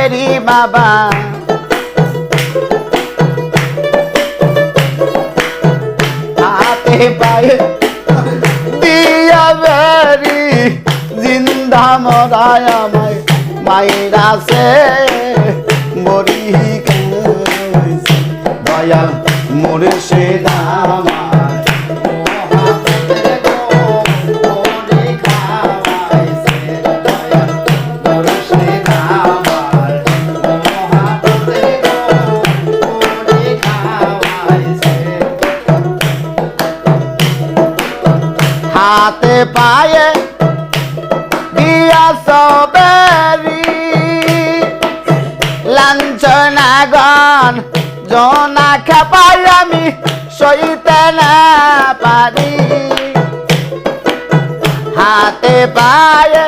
বেরি বাবা হাতে পায়ে দিয়া বেরি জিন্দা মরায় আমায় মাইরাছে মরি কাছে দয়াল মুর্শিদ আমার হাতে পায়ে দিয়া সবেরি লাঞ্ছনা গান জনা খেপাই আমি সইতে না পারি হাতে পায়ে